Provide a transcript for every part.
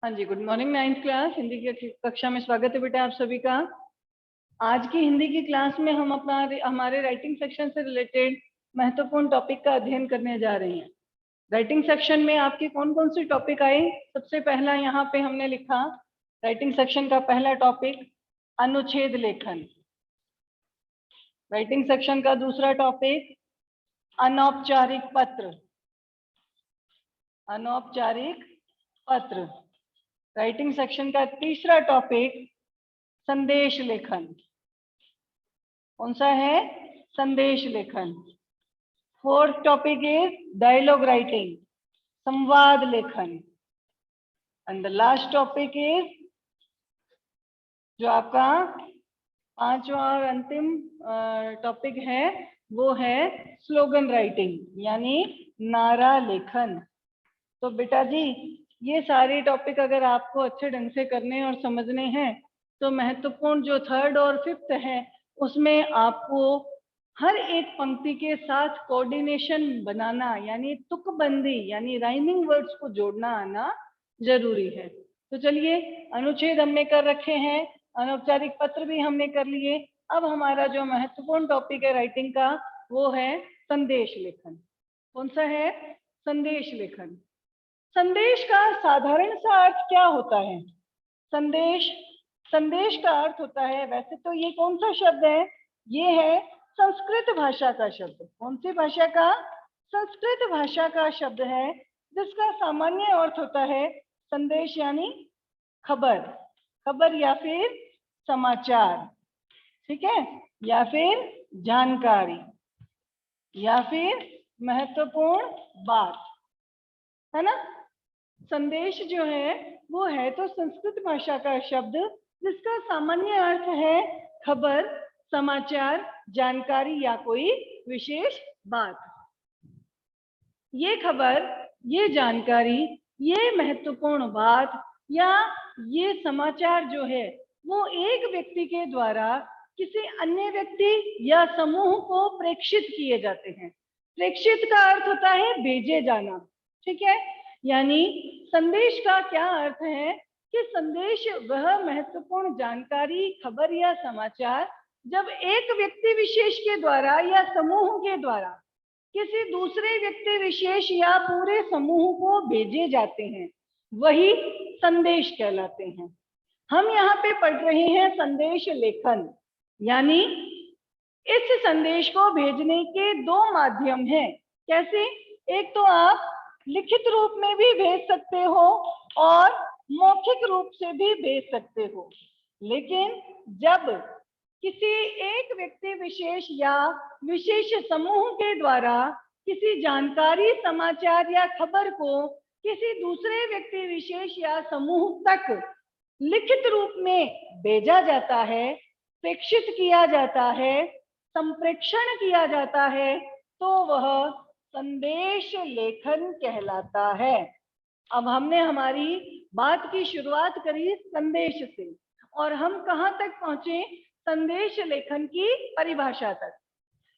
हाँ जी, good morning 9th class Hindi की कक्षा में स्वागत है बेटा आप सभी का। आज की हिंदी की क्लास में हम हमारे राइटिंग सेक्शन से रिलेटेड महत्वपूर्ण टॉपिक का अध्ययन करने जा रहे हैं। राइटिंग सेक्शन में आपके कौन कौन से टॉपिक आए? सबसे पहला यहाँ पे हमने लिखा राइटिंग सेक्शन का पहला टॉपिक अनुच्छेद लेखन। राइटिंग सेक्शन का दूसरा टॉपिक अनौपचारिक पत्र। अनौपचारिक पत्र। राइटिंग सेक्शन का तीसरा टॉपिक संदेश लेखन। कौन सा है? संदेश लेखन। Fourth topic is dialogue writing, संवाद लेखन। And the last topic is जो आपका पांचवा और अंतिम टॉपिक है वो है स्लोगन राइटिंग यानी नारा लेखन। तो बेटा जी ये सारे टॉपिक अगर आपको अच्छे ढंग से करने और समझने हैं तो महत्वपूर्ण जो थर्ड और फिफ्थ है उसमें आपको हर एक पंक्ति के साथ कोऑर्डिनेशन बनाना यानी तुकबंदी यानी राइमिंग वर्ड्स को जोड़ना आना जरूरी है। तो चलिए अनुच्छेद हमने कर रखे हैं, अनौपचारिक पत्र भी हमने कर लिए। अब हमारा जो महत्वपूर्ण टॉपिक है राइटिंग का वो है संदेश लेखन। कौन सा है? संदेश लेखन। संदेश का साधारण सा अर्थ क्या होता है? संदेश का अर्थ होता है, वैसे तो ये कौन सा शब्द है? ये है संस्कृत भाषा का शब्द। कौन सी भाषा का? संस्कृत भाषा का शब्द है जिसका सामान्य अर्थ होता है संदेश यानी खबर, खबर या फिर समाचार, ठीक है, या फिर जानकारी या फिर महत्वपूर्ण बात, है ना। संदेश जो है वो है तो संस्कृत भाषा का शब्द जिसका सामान्य अर्थ है खबर, समाचार, जानकारी या कोई विशेष बात। ये खबर, ये जानकारी, ये महत्वपूर्ण बात या ये समाचार जो है वो एक व्यक्ति के द्वारा किसी अन्य व्यक्ति या समूह को प्रेषित किए जाते हैं। प्रेषित का अर्थ होता है भेजे जाना, ठीक है। यानी संदेश का क्या अर्थ है कि संदेश वह महत्वपूर्ण जानकारी, खबर या समाचार जब एक व्यक्ति विशेष के द्वारा या समूह के द्वारा किसी दूसरे व्यक्ति विशेष या पूरे समूह को भेजे जाते हैं वही संदेश कहलाते हैं। हम यहाँ पे पढ़ रहे हैं संदेश लेखन, यानी इस संदेश को भेजने के दो माध्यम हैं। कैसे? एक तो आप लिखित रूप में भी भेज सकते हो और मौखिक रूप से भी भेज सकते हो, लेकिन जब किसी एक व्यक्ति विशेष या विशेष समूह के द्वारा किसी जानकारी, समाचार या खबर को किसी दूसरे व्यक्ति विशेष या समूह तक लिखित रूप में भेजा जाता है, प्रेषित किया जाता है, संप्रेषण किया जाता है तो वह संदेश लेखन कहलाता है। अब हमने हमारी बात की शुरुआत करी संदेश से और हम कहाँ तक पहुंचे? संदेश लेखन की परिभाषा तक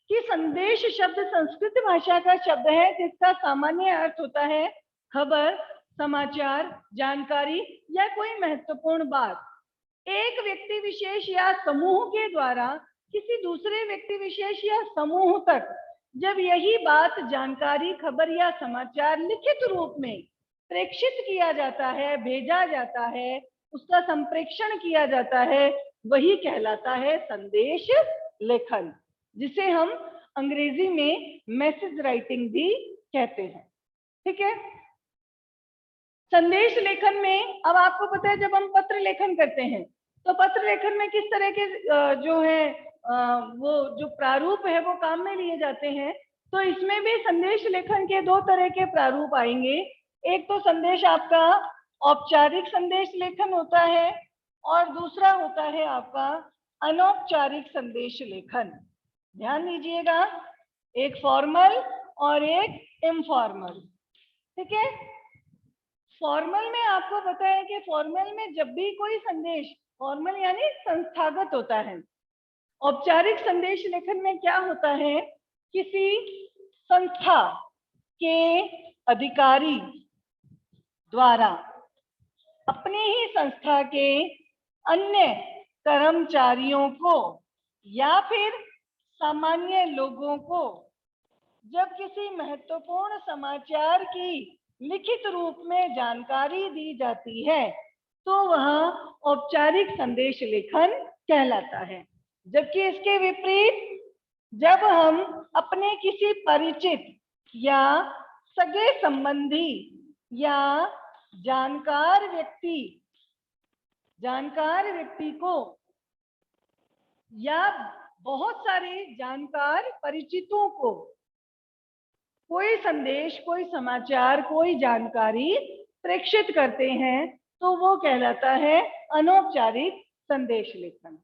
कि संदेश शब्द संस्कृत भाषा का शब्द है जिसका सामान्य अर्थ होता है खबर, समाचार, जानकारी या कोई महत्वपूर्ण बात। एक व्यक्ति विशेष या समूह के द्वारा किसी दूसरे व्यक्ति विशेष या समूह तक जब यही बात, जानकारी, खबर या समाचार लिखित रूप में प्रेषित किया जाता है, भेजा जाता है, उसका संप्रेषण किया जाता है, वही कहलाता है संदेश लेखन, जिसे हम अंग्रेजी में मैसेज राइटिंग भी कहते हैं, ठीक है। संदेश लेखन में अब आपको पता है जब हम पत्र लेखन करते हैं तो पत्र लेखन में किस तरह के जो है वो जो प्रारूप है वो काम में लिए जाते हैं। तो इसमें भी संदेश लेखन के दो तरह के प्रारूप आएंगे। एक तो संदेश आपका औपचारिक संदेश लेखन होता है और दूसरा होता है आपका अनौपचारिक संदेश लेखन। ध्यान दीजिएगा, एक फॉर्मल और एक इनफॉर्मल, ठीक है। फॉर्मल में आपको पता है कि फॉर्मल में जब भी कोई संदेश, फॉर्मल यानी संस्थागत होता है। औपचारिक संदेश लेखन में क्या होता है? किसी संस्था के अधिकारी द्वारा अपनी ही संस्था के अन्य कर्मचारियों को या फिर सामान्य लोगों को जब किसी महत्वपूर्ण समाचार की लिखित रूप में जानकारी दी जाती है तो वह औपचारिक संदेश लेखन कहलाता है। जबकि इसके विपरीत जब हम अपने किसी परिचित या सगे संबंधी या जानकार व्यक्ति को या बहुत सारे जानकार परिचितों को कोई संदेश, कोई समाचार, कोई जानकारी प्रेषित करते हैं तो वो कहलाता है अनौपचारिक संदेश लेखन।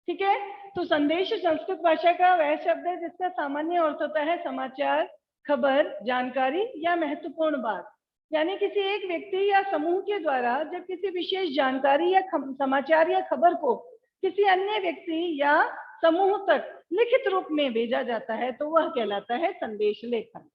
ठीक है, तो संदेश संस्कृत भाषा का वह शब्द है जिसका सामान्य अर्थ होता है समाचार, खबर, जानकारी या महत्वपूर्ण बात। यानी किसी एक व्यक्ति या समूह के द्वारा जब किसी विशेष जानकारी या समाचार या खबर को किसी अन्य व्यक्ति या समूह तक लिखित रूप में भेजा जाता है तो वह कहलाता है संदेश लेखन।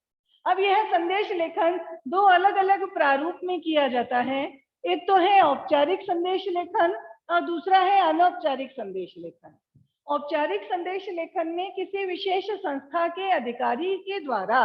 अब यह संदेश लेखन दो अलग अलग प्रारूप में किया जाता है। एक तो है औपचारिक संदेश लेखन और दूसरा है अनौपचारिक संदेश लेखन। औपचारिक संदेश लेखन में किसी विशेष संस्था के अधिकारी के द्वारा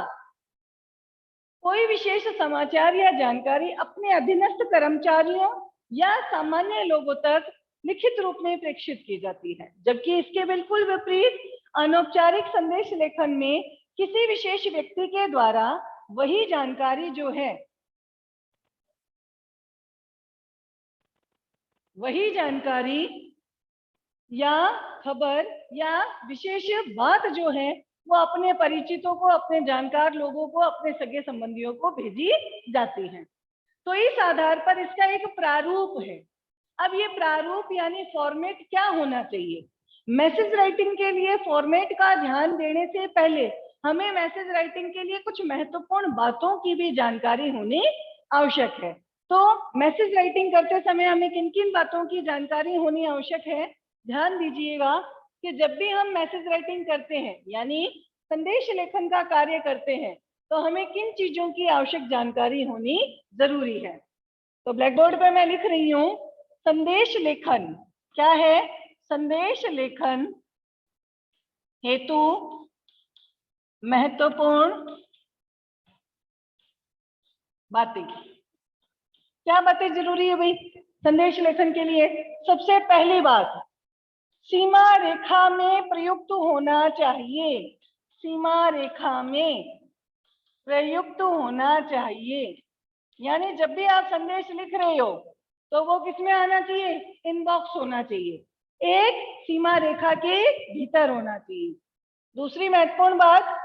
कोई विशेष समाचार या जानकारी अपने अधीनस्थ कर्मचारियों या सामान्य लोगों तक लिखित रूप में प्रेषित की जाती है। जबकि इसके बिल्कुल विपरीत अनौपचारिक संदेश लेखन में किसी विशेष व्यक्ति के द्वारा वही जानकारी जो है, वही जानकारी या खबर या विशेष बात जो है वो अपने परिचितों को, अपने जानकार लोगों को, अपने सगे संबंधियों को भेजी जाती है। तो इस आधार पर इसका एक प्रारूप है। अब ये प्रारूप यानी फॉर्मेट क्या होना चाहिए? मैसेज राइटिंग के लिए फॉर्मेट का ध्यान देने से पहले हमें मैसेज राइटिंग के लिए कुछ महत्वपूर्ण बातों की भी जानकारी होनी आवश्यक है। तो मैसेज राइटिंग करते समय हमें किन किन बातों की जानकारी होनी आवश्यक है? ध्यान दीजिएगा कि जब भी हम मैसेज राइटिंग करते हैं यानी संदेश लेखन का कार्य करते हैं तो हमें किन चीजों की आवश्यक जानकारी होनी जरूरी है। तो ब्लैक बोर्ड पर मैं लिख रही हूं, संदेश लेखन क्या है? संदेश लेखन हेतु महत्वपूर्ण बातें। क्या बातें जरूरी है भाई संदेश लेखन के लिए? सबसे पहली बात, सीमा रेखा में प्रयुक्त होना चाहिए। सीमा रेखा में प्रयुक्त होना चाहिए, यानी जब भी आप संदेश लिख रहे हो तो वो किसमें आना चाहिए? इनबॉक्स होना चाहिए, एक सीमा रेखा के भीतर होना चाहिए। दूसरी महत्वपूर्ण बात,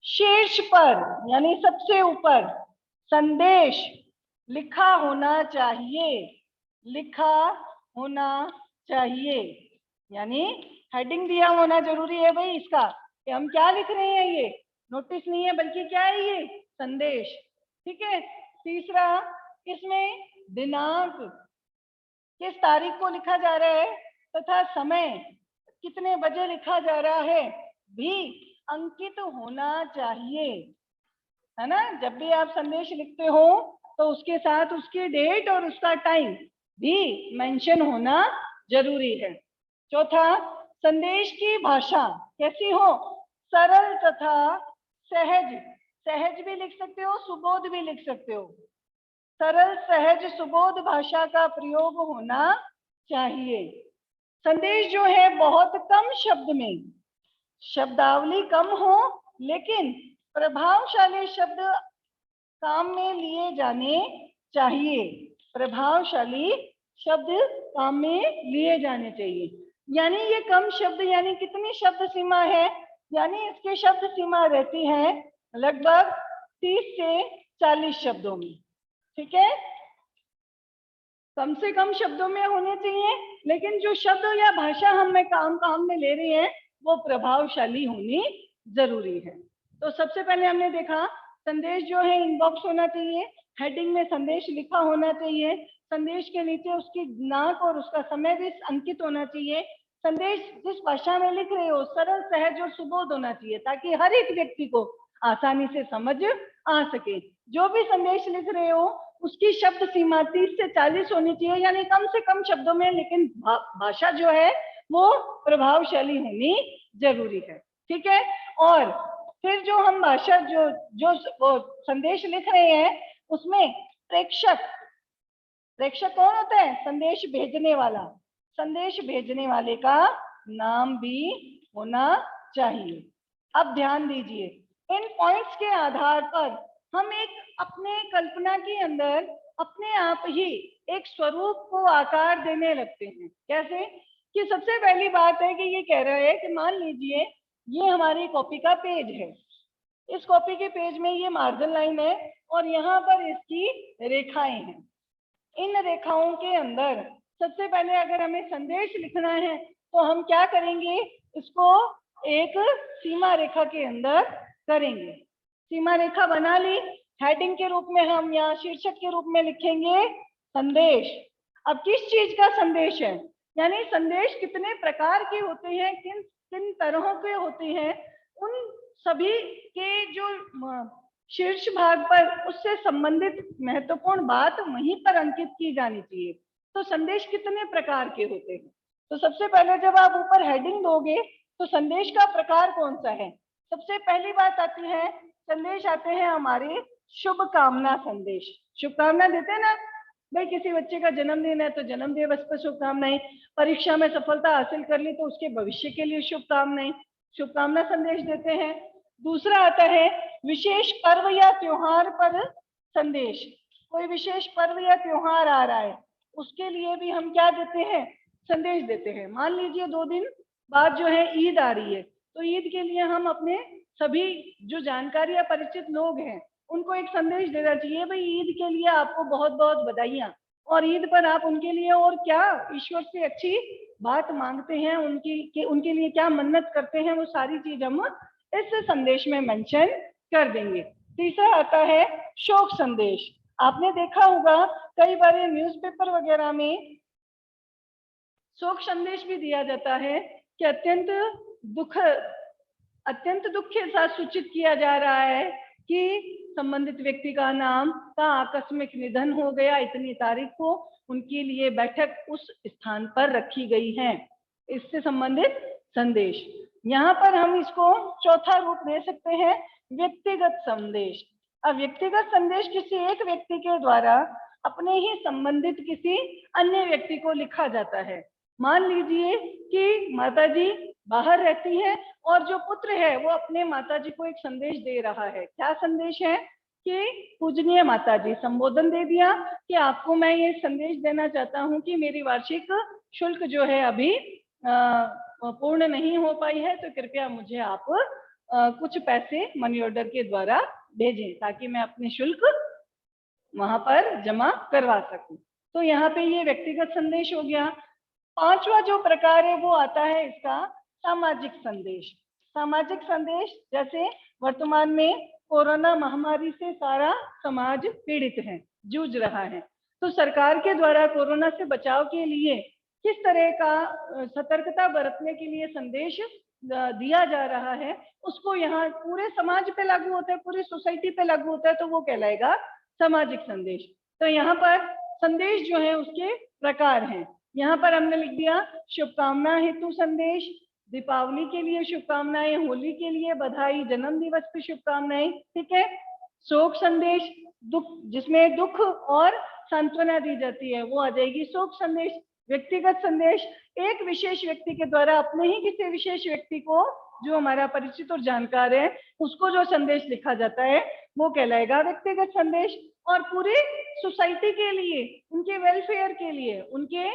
शीर्ष पर यानी सबसे ऊपर संदेश लिखा होना चाहिए। लिखा होना चाहिए यानी हेडिंग दिया होना जरूरी है भाई इसका कि हम क्या लिख रहे हैं। ये नोटिस नहीं है बल्कि क्या है? ये संदेश। ठीक है। तीसरा, इसमें दिनांक, किस तारीख को लिखा जा रहा है तथा समय कितने बजे लिखा जा रहा है भी अंकित होना चाहिए, है ना। जब भी आप संदेश लिखते हो तो उसके साथ उसकी डेट और उसका टाइम भी मेंशन होना जरूरी है। चौथा, संदेश की भाषा कैसी हो? सरल तथा सहज। सहज भी लिख सकते हो, सुबोध भी लिख सकते हो। सरल, सहज, सुबोध भाषा का प्रयोग होना चाहिए। संदेश जो है बहुत कम शब्द में, शब्दावली कम हो लेकिन प्रभावशाली शब्द काम में लिए जाने चाहिए। प्रभावशाली शब्द काम में लिए जाने चाहिए। यानी ये कम शब्द यानी कितनी शब्द सीमा है? यानी इसकी शब्द सीमा रहती है लगभग 30 से 40 शब्दों में। ठीक है, कम से कम शब्दों में होने चाहिए लेकिन जो शब्द या भाषा हम काम में ले रहे हैं वो प्रभावशाली होनी जरूरी है। तो सबसे पहले हमने देखा संदेश जो है इनबॉक्स होना चाहिए, हेडिंग में संदेश लिखा होना चाहिए, संदेश के नीचे उसकी दिनांक और उसका समय भी अंकित होना चाहिए। संदेश जिस भाषा में लिख रहे हो सरल, सहज और सुबोध होना चाहिए ताकि हर एक व्यक्ति को आसानी से समझ आ सके। जो भी संदेश लिख रहे हो उसकी शब्द सीमा 30 से 40 होनी चाहिए, यानी कम से कम शब्दों में, लेकिन भाषा जो है वो प्रभावशाली होनी जरूरी है। ठीक है। और फिर जो हम भाषा जो जो वो संदेश लिख रहे हैं उसमें प्रेक्षक कौन होता है? संदेश भेजने वाला। संदेश भेजने वाले का नाम भी होना चाहिए। अब ध्यान दीजिए, इन पॉइंट्स के आधार पर हम एक अपने कल्पना के अंदर अपने आप ही एक स्वरूप को आकार देने लगते हैं। कैसे कि सबसे पहली बात है कि ये कह रहा है कि मान लीजिए ये हमारी कॉपी का पेज है, इस कॉपी के पेज में ये मार्जिन लाइन है और यहाँ पर इसकी रेखाएं हैं। इन रेखाओं के अंदर सबसे पहले अगर हमें संदेश लिखना है तो हम क्या करेंगे? इसको एक सीमा रेखा के अंदर करेंगे। सीमा रेखा बना ली, हेडिंग के रूप में हम या शीर्षक के रूप में लिखेंगे संदेश। अब किस चीज का संदेश है, यानी संदेश कितने प्रकार के होते हैं, किन किन तरह के होते हैं, उन सभी के जो शीर्ष भाग पर उससे संबंधित महत्वपूर्ण बात वहीं पर अंकित की जानी चाहिए। तो संदेश कितने प्रकार के होते हैं? तो सबसे पहले जब आप ऊपर हेडिंग दोगे तो संदेश का प्रकार कौन सा है? सबसे पहली बात आती है, संदेश आते हैं हमारे शुभकामना संदेश। शुभकामना देते हैं ना भाई, किसी बच्चे का जन्मदिन है तो जन्म दिवस पर शुभकामनाएं, परीक्षा में सफलता हासिल कर ली तो उसके भविष्य के लिए शुभकामनाएं, शुभकामना संदेश देते हैं। दूसरा आता है विशेष पर्व या त्योहार पर संदेश। कोई विशेष पर्व या त्योहार आ रहा है उसके लिए भी हम क्या देते हैं? संदेश देते हैं। मान लीजिए 2 दिन बाद जो है ईद आ रही है, तो ईद के लिए हम अपने सभी जो जानकारी या परिचित लोग हैं उनको एक संदेश देना चाहिए, भाई ईद के लिए आपको बहुत बहुत बधाइयां, और ईद पर आप उनके लिए और क्या ईश्वर से अच्छी बात मांगते हैं, उनके लिए क्या मन्नत करते हैं, वो सारी चीज हम इस संदेश में मेंशन कर देंगे। तीसरा आता है शोक संदेश। आपने देखा होगा कई बार न्यूज़पेपर वगैरह में शोक संदेश भी दिया जाता है कि अत्यंत दुख के साथ सूचित किया जा रहा है कि संबंधित व्यक्ति का आकस्मिक निधन हो गया, इतनी तारीख को उनके लिए बैठक उस स्थान पर रखी गई है। इससे संबंधित संदेश। यहाँ पर हम इसको चौथा रूप दे सकते हैं, व्यक्तिगत संदेश। अब व्यक्तिगत संदेश किसी एक व्यक्ति के द्वारा अपने ही संबंधित किसी अन्य व्यक्ति को लिखा जाता है। मान लीजिए कि माताजी बाहर रहती है और जो पुत्र है वो अपने माताजी को एक संदेश दे रहा है। क्या संदेश है? कि पूजनीय माताजी, संबोधन दे दिया कि आपको मैं ये संदेश देना चाहता हूँ कि मेरी वार्षिक शुल्क जो है अभी पूर्ण नहीं हो पाई है, तो कृपया मुझे आप कुछ पैसे मनी ऑर्डर के द्वारा भेजें ताकि मैं अपने शुल्क वहां पर जमा करवा सकूं। तो यहाँ पे ये व्यक्तिगत संदेश हो गया। पांचवा जो प्रकार है वो आता है इसका सामाजिक संदेश। सामाजिक संदेश, जैसे वर्तमान में कोरोना महामारी से सारा समाज पीड़ित है, जूझ रहा है, तो सरकार के द्वारा कोरोना से बचाव के लिए किस तरह का सतर्कता बरतने के लिए संदेश दिया जा रहा है, उसको यहाँ पूरे समाज पे लागू होता है, पूरी सोसाइटी पे लागू होता है, तो वो कहलाएगा सामाजिक संदेश। तो यहाँ पर संदेश जो है उसके प्रकार हैं। यहाँ पर हमने लिख दिया शुभकामना हेतु संदेश, दीपावली के लिए शुभकामनाएं, होली के लिए बधाई, जन्म दिवस पे शुभकामनाएं। ठीक है। शोक संदेश, दुख जिसमें दुख और सांत्वना दी जाती है वो आ जाएगी शोक संदेश। व्यक्तिगत संदेश, एक विशेष व्यक्ति के द्वारा अपने ही किसी विशेष व्यक्ति को जो हमारा परिचित और जानकार है उसको जो संदेश लिखा जाता है वो कहलाएगा व्यक्तिगत संदेश। और पूरे सोसाइटी के लिए, उनके वेलफेयर के लिए, उनके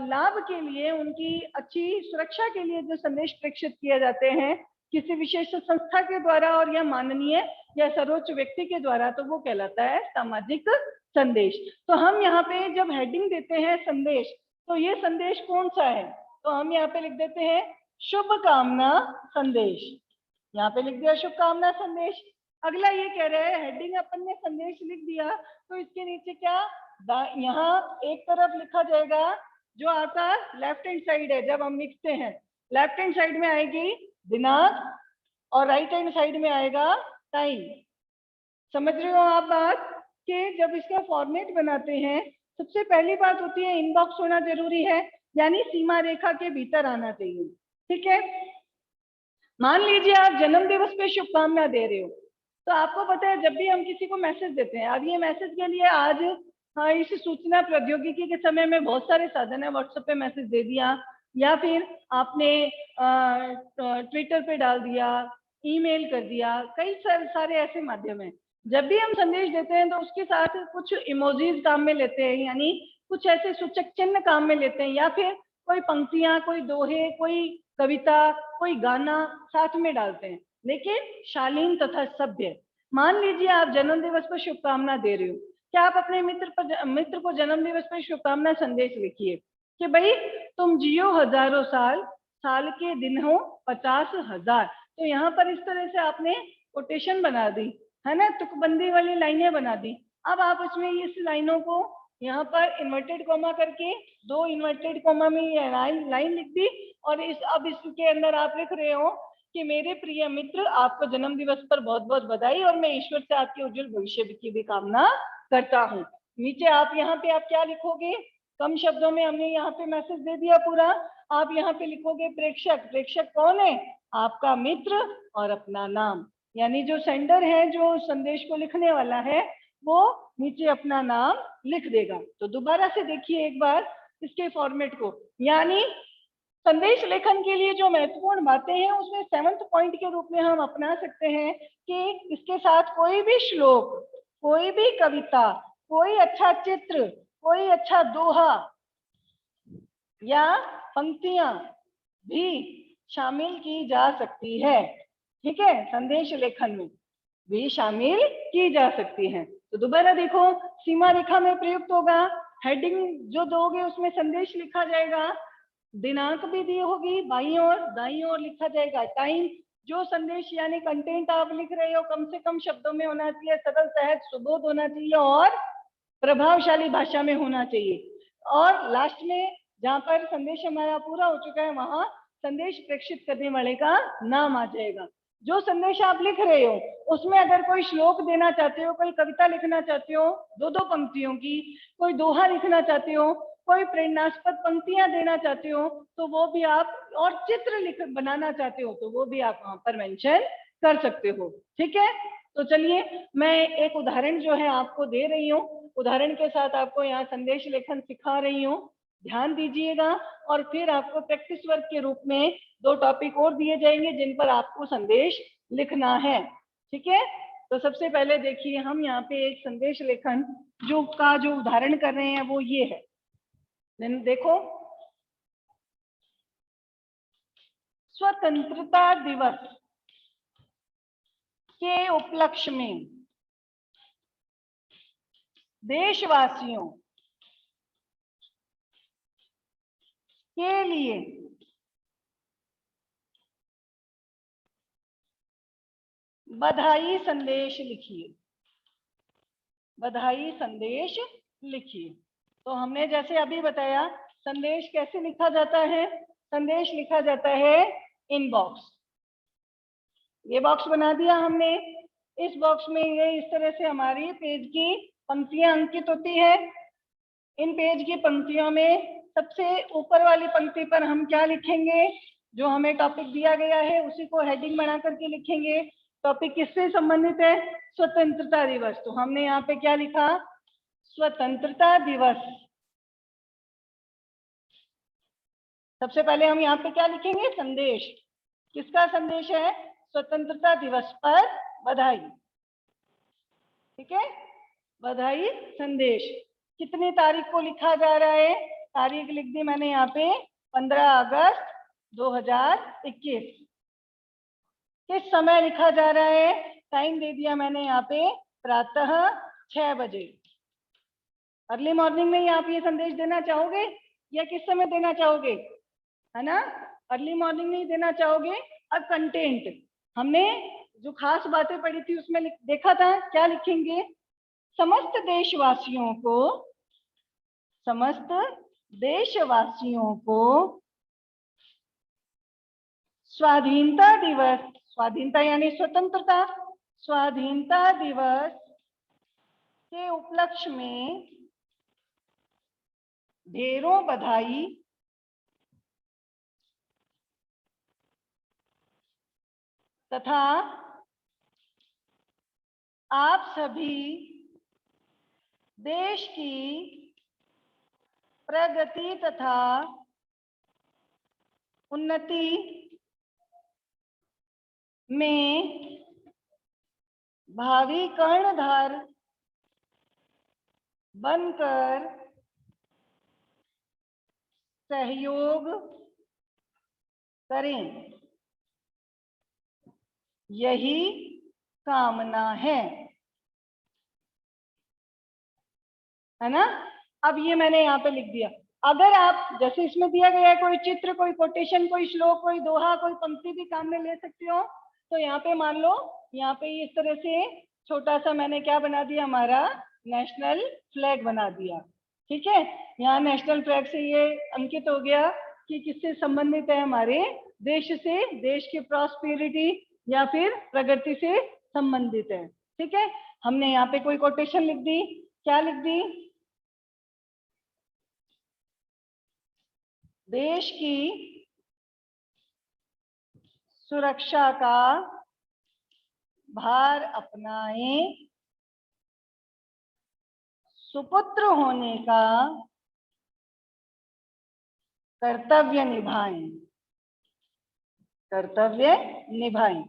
लाभ के लिए, उनकी अच्छी सुरक्षा के लिए जो संदेश प्रेषित किए जाते हैं किसी विशेष संस्था के द्वारा और या माननीय या सर्वोच्च व्यक्ति के द्वारा, तो वो कहलाता है सामाजिक संदेश। तो हम यहाँ पे जब हेडिंग देते हैं संदेश, तो ये संदेश कौन सा है? तो हम यहाँ पे लिख देते हैं शुभकामना संदेश। यहाँ पे लिख दिया शुभकामना संदेश। अगला ये कह रहा है, हेडिंग अपन ने संदेश लिख दिया तो इसके नीचे क्या यहाँ एक तरफ लिखा जाएगा जो आता लेफ्ट हैंड साइड है, जब हम लिखते हैं लेफ्ट हैंड साइड में आएगी दिनांक और राइट हैंड साइड में आएगा टाइम। समझ रहे हो आप बात? कि जब इसका फॉर्मेट बनाते हैं, सबसे पहली बात होती है इनबॉक्स होना जरूरी है, यानी सीमा रेखा के भीतर आना चाहिए। ठीक है, मान लीजिए आप जन्म दिवस पे शुभकामना दे रहे हो, तो आपको पता है जब भी हम किसी को मैसेज देते हैं, अब ये मैसेज के लिए आज इस सूचना प्रौद्योगिकी के समय में बहुत सारे साधन है, व्हाट्सएप पे मैसेज दे दिया, या फिर आपने ट्विटर पे डाल दिया, ईमेल कर दिया, कई सारे ऐसे माध्यम हैं। जब भी हम संदेश देते हैं तो उसके साथ कुछ इमोजीज काम में लेते हैं, यानी कुछ ऐसे सूचक चिन्ह काम में लेते हैं, या फिर कोई पंक्तियां, कोई दोहे, कोई कविता, कोई गाना साथ में डालते हैं, लेकिन शालीन तथा सभ्य। मान लीजिए आप जन्म दिवस पर शुभकामना दे रहे हो, क्या आप अपने मित्र को जन्म दिवस पर शुभकामना संदेश लिखिए कि भाई तुम जियो हजारों साल, साल के दिन हो 50,000। तो यहाँ पर इस तरह से आपने कोटेशन बना दी, है ना, तुकबंदी वाली लाइनें बना दी। अब आप इसमें इस लाइनों को यहाँ पर इन्वर्टेड कॉमा करके, 2 इन्वर्टेड कॉमा में ये लाइन लिख दी, और अब इसके अंदर आप लिख रहे हो कि मेरे प्रिय मित्र, आपको जन्म दिवस पर बहुत बहुत बधाई, और मैं ईश्वर से आपके उज्जवल भविष्य की भी कामना करता हूँ। नीचे आप यहाँ पे आप क्या लिखोगे, कम शब्दों में हमने यहाँ पे मैसेज दे दिया पूरा, आप यहाँ पे लिखोगे प्रेक्षक। प्रेक्षक कौन है, आपका मित्र और अपना नाम, यानी जो सेंडर है, जो संदेश को लिखने वाला है, वो नीचे अपना नाम लिख देगा। तो दोबारा से देखिए एक बार इसके फॉर्मेट को, यानी संदेश लेखन के लिए जो महत्वपूर्ण बातें हैं उसमें 7th पॉइंट के रूप में हम अपना सकते हैं कि इसके साथ कोई भी श्लोक, कोई भी कविता, कोई अच्छा चित्र, कोई अच्छा दोहा या पंक्तियां भी शामिल की जा सकती है। ठीक है, संदेश लेखन में भी शामिल की जा सकती है। तो दोबारा देखो, सीमा रेखा में प्रयुक्त होगा, हेडिंग जो दोगे उसमें संदेश लिखा जाएगा, दिनांक भी दी होगी, बाईं ओर दाईं ओर लिखा जाएगा टाइम, जो संदेश यानी कंटेंट आप लिख रहे हो कम से कम शब्दों में होना चाहिए, सरल सहज सुबोध होना चाहिए और प्रभावशाली भाषा में होना चाहिए। और लास्ट में जहां पर संदेश हमारा पूरा हो चुका है, वहां संदेश प्रेषित करने वाले का नाम आ जाएगा। जो संदेश आप लिख रहे हो उसमें अगर कोई श्लोक देना चाहते हो, कोई कविता लिखना चाहते हो 2-2 पंक्तियों की, कोई दोहा लिखना चाहते हो, कोई प्रेरणास्पद पंक्तियां देना चाहते हो, तो वो भी आप, और चित्र लिख बनाना चाहते हो तो वो भी आप वहां पर मेंशन कर सकते हो। ठीक है, तो चलिए मैं एक उदाहरण जो है आपको दे रही हूँ, उदाहरण के साथ आपको यहाँ संदेश लेखन सिखा रही हूँ, ध्यान दीजिएगा। और फिर आपको प्रैक्टिस वर्क के रूप में 2 टॉपिक और दिए जाएंगे जिन पर आपको संदेश लिखना है। ठीक है, तो सबसे पहले देखिए हम यहाँ पे एक संदेश लेखन जो उदाहरण कर रहे हैं वो ये है। देखो, स्वतंत्रता दिवस के उपलक्ष्य में देशवासियों के लिए बधाई संदेश लिखिए, बधाई संदेश लिखिए। तो हमने जैसे अभी बताया संदेश कैसे लिखा जाता है, संदेश लिखा जाता है इनबॉक्स, ये बॉक्स बना दिया हमने, इस बॉक्स में ये इस तरह से हमारी पेज की पंक्तियां अंकित होती है। इन पेज की पंक्तियों में सबसे ऊपर वाली पंक्ति पर हम क्या लिखेंगे, जो हमें टॉपिक दिया गया है उसी को हेडिंग बना करके लिखेंगे। टॉपिक किससे संबंधित है, स्वतंत्रता दिवस, तो हमने यहाँ पे क्या लिखा, स्वतंत्रता दिवस। सबसे पहले हम यहाँ पे क्या लिखेंगे, संदेश, किसका संदेश है, स्वतंत्रता दिवस पर बधाई। ठीक है, बधाई संदेश कितनी तारीख को लिखा जा रहा है, तारीख लिख दी मैंने यहाँ पे 15 अगस्त 2021। किस समय लिखा जा रहा है, टाइम दे दिया मैंने यहाँ पे प्रातः 6 बजे। अर्ली मॉर्निंग में ही आप ये संदेश देना चाहोगे या किस समय देना चाहोगे, है ना, अर्ली मॉर्निंग में ही देना चाहोगे। अब कंटेंट हमने जो खास बातें पढ़ी थी उसमें देखा था, क्या लिखेंगे, समस्त देशवासियों को, समस्त देशवासियों को स्वाधीनता दिवस, स्वाधीनता यानी स्वतंत्रता, स्वाधीनता दिवस के उपलक्ष्य में ढेरों बधाई तथा आप सभी देश की प्रगति तथा उन्नति में भावी कर्णधार बनकर सहयोग करें, यही कामना है ना। अब ये मैंने यहाँ पे लिख दिया। अगर आप जैसे इसमें दिया गया है कोई चित्र, कोई कोटेशन, कोई श्लोक, कोई दोहा, कोई पंक्ति भी काम में ले सकते हो। तो यहाँ पे मान लो यहाँ पे इस तरह से छोटा सा मैंने क्या बना दिया, हमारा नेशनल फ्लैग बना दिया। ठीक है, यहाँ नेशनल फ्लैग से ये अंकित हो गया कि किससे संबंधित है, हमारे देश से, देश की प्रॉस्पेरिटी या फिर प्रगति से संबंधित है। ठीक है, हमने यहाँ पे कोई कोटेशन लिख दी। क्या लिख दी? देश की सुरक्षा का भार अपनाएं, सुपुत्र होने का कर्तव्य निभाएं, कर्तव्य निभाएं।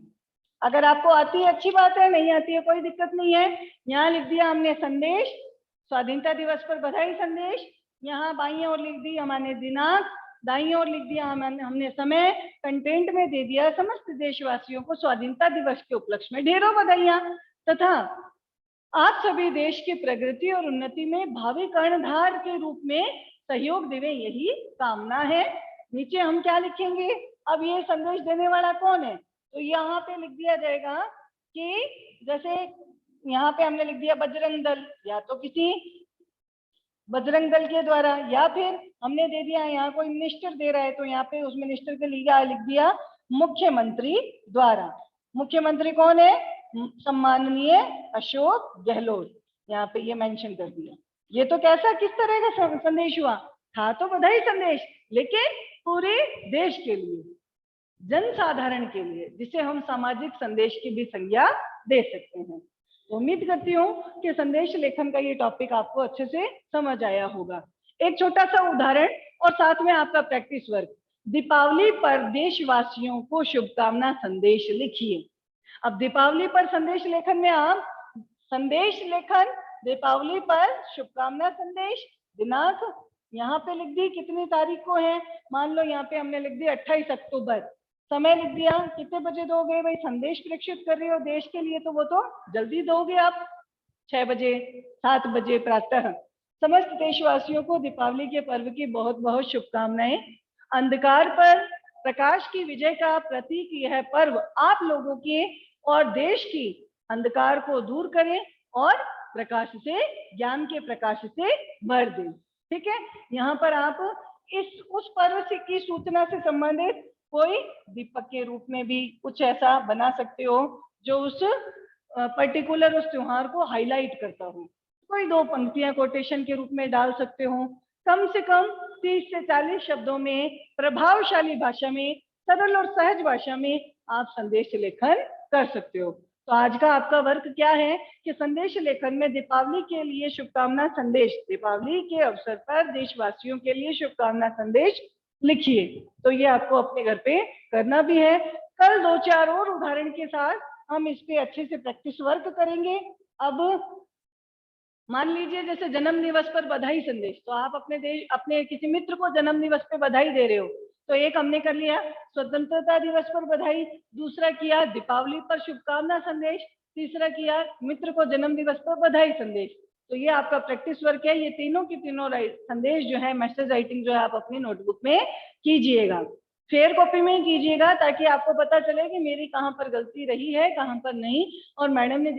अगर आपको आती है अच्छी बात है, नहीं आती है कोई दिक्कत नहीं है। यहाँ लिख दिया हमने संदेश, स्वाधीनता दिवस पर बधाई संदेश। यहाँ बाईं ओर लिख दी हमने दिनांक, दाईं ओर लिख दिया हमने समय। कंटेंट में दे दिया समस्त देशवासियों को स्वाधीनता दिवस के उपलक्ष्य में ढेरों बधाइयां तथा आप सभी देश की प्रगति और उन्नति में भावी कर्णधार के रूप में सहयोग देवे, यही कामना है। नीचे हम क्या लिखेंगे? अब ये संदेश देने वाला कौन है? तो यहाँ पे लिख दिया जाएगा कि जैसे यहाँ पे हमने लिख दिया बजरंग दल, या तो किसी बजरंग दल के द्वारा, या फिर हमने दे दिया यहाँ कोई मिनिस्टर दे रहा है तो यहाँ पे उस मिनिस्टर के लिए लिख दिया मुख्यमंत्री द्वारा। मुख्यमंत्री कौन है? सम्माननीय अशोक गहलोत, यहाँ पे ये मेंशन कर दिया। ये तो कैसा, किस तरह का संदेश हुआ? था तो बधाई संदेश, लेकिन पूरे देश के लिए, जनसाधारण के लिए, जिसे हम सामाजिक संदेश की भी संज्ञा दे सकते हैं। तो उम्मीद करती हूँ कि संदेश लेखन का ये टॉपिक आपको अच्छे से समझ आया होगा। एक छोटा सा उदाहरण और साथ में आपका प्रैक्टिस वर्क। दीपावली पर देशवासियों को शुभकामना संदेश लिखिए। अब दीपावली पर संदेश लेखन में आप संदेश लेखन, दीपावली पर शुभकामना संदेश, दिनांक यहाँ पे लिख दी कितनी तारीख को है, मान लो यहाँ पे हमने लिख दी 28 अक्टूबर। समय लिख दिया, कितने बजे दोगे भाई? संदेश प्रेषित कर रहे हो देश के लिए तो वो तो जल्दी दोगे आप, 6 बजे 7 बजे प्रातः। समस्त देशवासियों को दीपावली के पर्व की बहुत बहुत शुभकामनाएं। अंधकार पर प्रकाश की विजय का प्रतीक यह पर्व आप लोगों के और देश की अंधकार को दूर करें और प्रकाश से, ज्ञान के प्रकाश से भर दें। ठीक है, यहाँ पर आप उस पर्व से की सूचना से संबंधित कोई दीपक के रूप में भी कुछ ऐसा बना सकते हो जो उस पर्टिकुलर उस त्योहार को हाईलाइट करता हो। कोई 2 पंक्तियां कोटेशन के रूप में डाल सकते हो। कम से कम 30 से 40 शब्दों में प्रभावशाली भाषा में, सरल और सहज भाषा में आप संदेश लेखन कर सकते हो। तो आज का आपका वर्क क्या है कि संदेश लेखन में दीपावली के लिए शुभकामना संदेश, दीपावली के अवसर पर देशवासियों के लिए शुभकामना संदेश लिखिए। तो ये आपको अपने घर पे करना भी है। कल 2-4 और उदाहरण के साथ हम इस पे अच्छे से प्रैक्टिस वर्क करेंगे। अब मान लीजिए जैसे जन्म दिवस पर बधाई संदेश, तो आप अपने किसी मित्र को जन्म दिवस पे बधाई दे रहे हो, तो एक हमने कर लिया स्वतंत्रता दिवस पर बधाई, दूसरा किया दीपावली पर शुभकामना संदेश, तीसरा किया मित्र को जन्म दिवस पर बधाई संदेश। तो ये आपका प्रैक्टिस वर्क है। ये तीनों की तीनों संदेश जो है, मैसेज राइटिंग जो है, आप अपनी नोटबुक में कीजिएगा, फेयर कॉपी में ही कीजिएगा, ताकि आपको पता चले कि मेरी कहाँ पर गलती रही है, कहाँ पर नहीं, और मैडम ने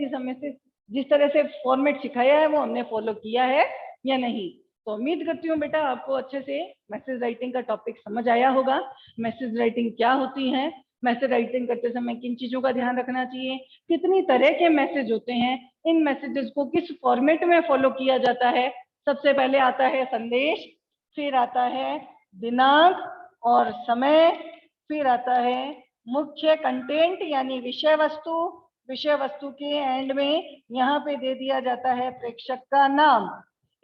जिस तरह से फॉर्मेट सिखाया है वो हमने फॉलो किया है या नहीं। तो उम्मीद करती हूँ बेटा आपको अच्छे से मैसेज राइटिंग का टॉपिक समझ आया होगा। मैसेज राइटिंग क्या होती है, मैसेज राइटिंग करते समय किन चीजों का ध्यान रखना चाहिए, कितनी तरह के मैसेज होते हैं, इन मैसेजेस को किस फॉर्मेट में फॉलो किया जाता है। सबसे पहले आता है संदेश, फिर आता है दिनांक और समय, फिर आता है मुख्य कंटेंट यानी विषय वस्तु। विषय वस्तु के एंड में यहाँ पे दे दिया जाता है प्रेषक का नाम।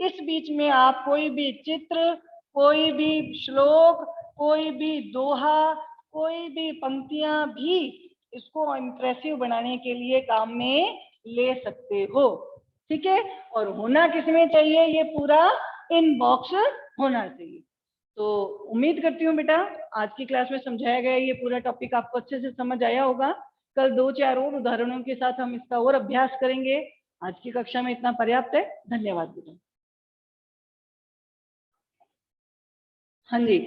इस बीच में आप कोई भी चित्र, कोई भी श्लोक, कोई भी दोहा, कोई भी पंक्तियां भी इसको इम्प्रेसिव बनाने के लिए काम में ले सकते हो। ठीक है, और होना किसमें चाहिए, ये पूरा इनबॉक्स होना चाहिए। तो उम्मीद करती हूँ बेटा आज की क्लास में समझाया गया ये पूरा टॉपिक आपको अच्छे से समझ आया होगा। कल 2-4 और उदाहरणों के साथ हम इसका और अभ्यास करेंगे। आज की कक्षा में इतना पर्याप्त है। धन्यवाद बेटा। हाँ जी।